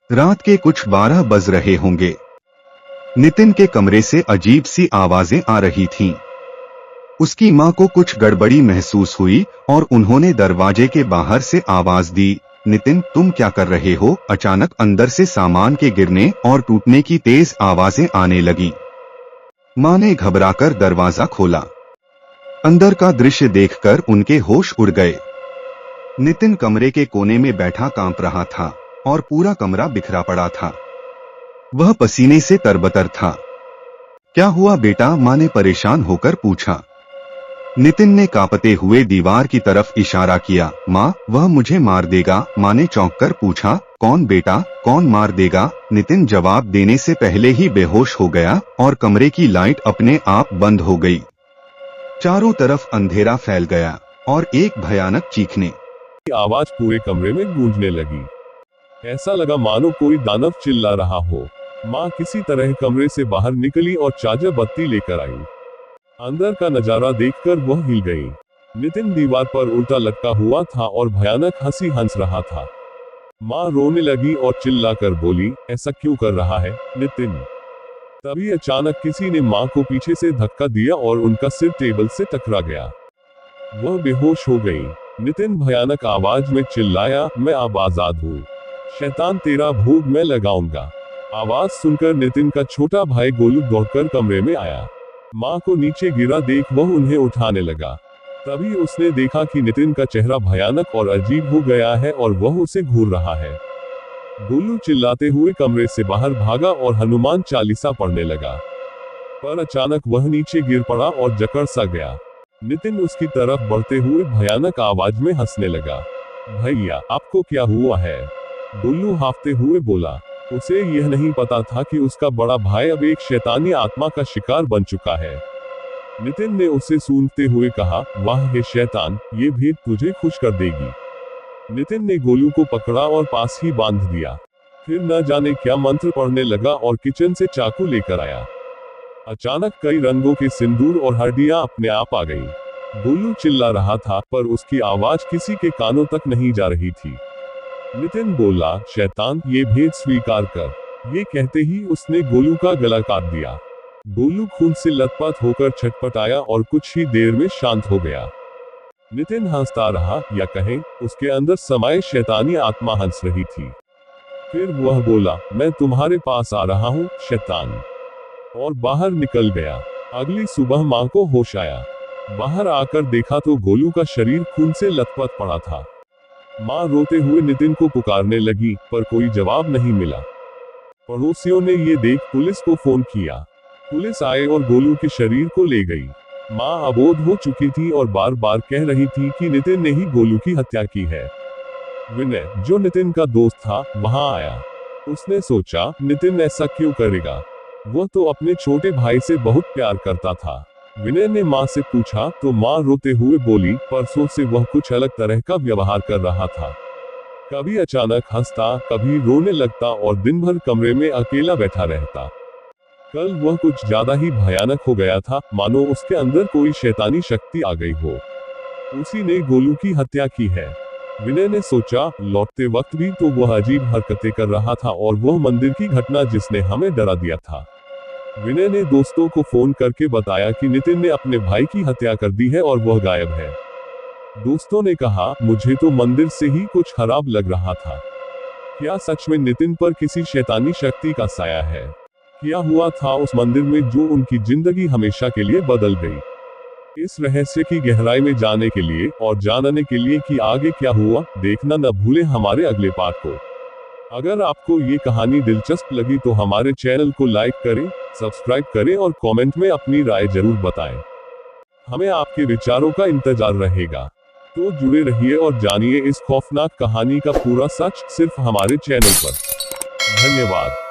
रात के कुछ 12 बज रहे होंगे। नितिन के कमरे से अजीब सी आवाजें आ रही थीं। उसकी मां को कुछ गड़बड़ी महसूस हुई और उन्होंने दरवाजे के बाहर से आवाज दी, नितिन तुम क्या कर रहे हो? अचानक अंदर से सामान के गिरने और टूटने की तेज आवाजें आने लगी। मां ने घबराकर दरवाजा खोला। अंदर का दृश्य देखकर उनके होश उड़ गए। नितिन कमरे के कोने में बैठा कांप रहा था और पूरा कमरा बिखरा पड़ा था। वह पसीने से तरबतर था। क्या हुआ बेटा? मां ने परेशान होकर पूछा। नितिन ने कांपते हुए दीवार की तरफ इशारा किया। मां, वह मुझे मार देगा। मां ने चौंककर पूछा। कौन बेटा, कौन मार देगा? नितिन जवाब देने से पहले ही बेहोश हो गया और कमरे की लाइट अपने आप बंद हो गई। चारों तरफ अंधेरा फैल गया और एक भयानक चीखने की आवाज पूरे कमरे में गूंजने लगी। ऐसा लगा मानो कोई दानव चिल्ला रहा हो। माँ किसी तरह कमरे से बाहर निकली और चादर बत्ती लेकर आई। अंदर का नजारा देखकर वह हिल गई। नितिन दीवार पर उल्टा लटका हुआ था और भयानक हंसी हंस रहा था। माँ रोने लगी और चिल्लाकर बोली, ऐसा क्यों कर रहा है नितिन? तभी अचानक किसी ने माँ को पीछे से धक्का दिया और उनका सिर टेबल से टकरा गया। वह बेहोश हो गई। नितिन भयानक आवाज में चिल्लाया, मैं अब आजाद हूँ। शैतान तेरा भोग मैं लगाऊंगा। आवाज सुनकर नितिन का छोटा भाई गोलू दौड़कर कमरे में आया। माँ को नीचे गिरा देख वह उन्हें उठाने लगा। तभी उसने देखा कि नितिन का चेहरा भयानक और अजीब हो गया है और वह उसे घूर रहा है। गोलू चिल्लाते हुए कमरे से बाहर भागा और हनुमान चालीसा पढ़ने लगा। पर अचानक वह नीचे गिर पड़ा और जकड़ सा गया। नितिन उसकी तरफ बढ़ते हुए भयानक आवाज में हंसने लगा। भैया, आपको क्या हुआ है? गोलू हाफते हुए बोला। उसे यह नहीं पता था कि उसका बड़ा भाई अब एक शैतानी आत्मा का शिकार बन चुका है। नितिन ने उसे सूंघते हुए कहा, वाह हे शैतान, ये भेद तुझे खुश कर देगी। नितिन ने गोलू को पकड़ा और पास ही बांध दिया। फिर न जाने क्या मंत्र पढ़ने लगा और किचन से चाकू लेकर आया। अचानक कई रंगों के सिंदूर और हड्डियां अपने आप आ गई। गोलू चिल्ला रहा था पर उसकी आवाज किसी के कानों तक नहीं जा रही थी। नितिन बोला, शैतान, ये भेद स्वीकार कर। ये कहते ही उसने गोलू का गला काट दिया। गोलू खून से लथपथ होकर छटपटाया और कुछ ही देर में शांत हो गया। नितिन हंसता रहा, या कहें उसके अंदर समाये शैतानी आत्मा हंस रही थी। फिर वह बोला, मैं तुम्हारे पास आ रहा हूँ शैतान, और बाहर निकल गया। अगली सुबह माँ को होश आया। बाहर आकर देखा तो गोलू का शरीर खून से लथपथ पड़ा था। माँ रोते हुए नितिन को पुकारने लगी पर कोई जवाब नहीं मिला। पड़ोसियों ने ये देख पुलिस को फोन किया। पुलिस आए और गोलू के शरीर को ले गई। माँ अबोध हो चुकी थी और बार बार कह रही थी कि नितिन ने ही गोलू की हत्या की है। विनय, जो नितिन का दोस्त था, वहां आया। उसने सोचा, नितिन ऐसा क्यों करेगा? वह तो अपने छोटे भाई से बहुत प्यार करता था। विनय ने माँ से पूछा तो माँ रोते हुए बोली, परसों से वह कुछ अलग तरह का व्यवहार कर रहा था। कभी अचानक हंसता, कभी रोने लगता और दिन भर कमरे में अकेला बैठा रहता। कल वह कुछ ज्यादा ही भयानक हो गया था, मानो उसके अंदर कोई शैतानी शक्ति आ गई हो। उसी ने गोलू की हत्या की है। विनय ने सोचा, लौटते वक्त भी तो वह अजीब हरकतें कर रहा था और वह मंदिर की घटना जिसने हमें डरा दिया था। विनय ने दोस्तों को फोन करके बताया कि नितिन ने अपने भाई की हत्या कर दी है और वह गायब है। दोस्तों ने कहा, मुझे तो मंदिर से ही कुछ खराब लग रहा था। क्या सच में नितिन पर किसी शैतानी शक्ति का साया है? क्या हुआ था उस मंदिर में जो उनकी जिंदगी हमेशा के लिए बदल गई? इस रहस्य की गहराई में जाने के लिए और जानने के लिए कि आगे क्या हुआ, देखना न भूलें हमारे अगले पार्ट को। अगर आपको ये कहानी दिलचस्प लगी तो हमारे चैनल को लाइक करें, सब्सक्राइब करें और कमेंट में अपनी राय जरूर बताएं। हमें आपके विचारों का इंतजार रहेगा। तो जुड़े रहिए और जानिए इस खौफनाक कहानी का पूरा सच सिर्फ हमारे चैनल पर। धन्यवाद।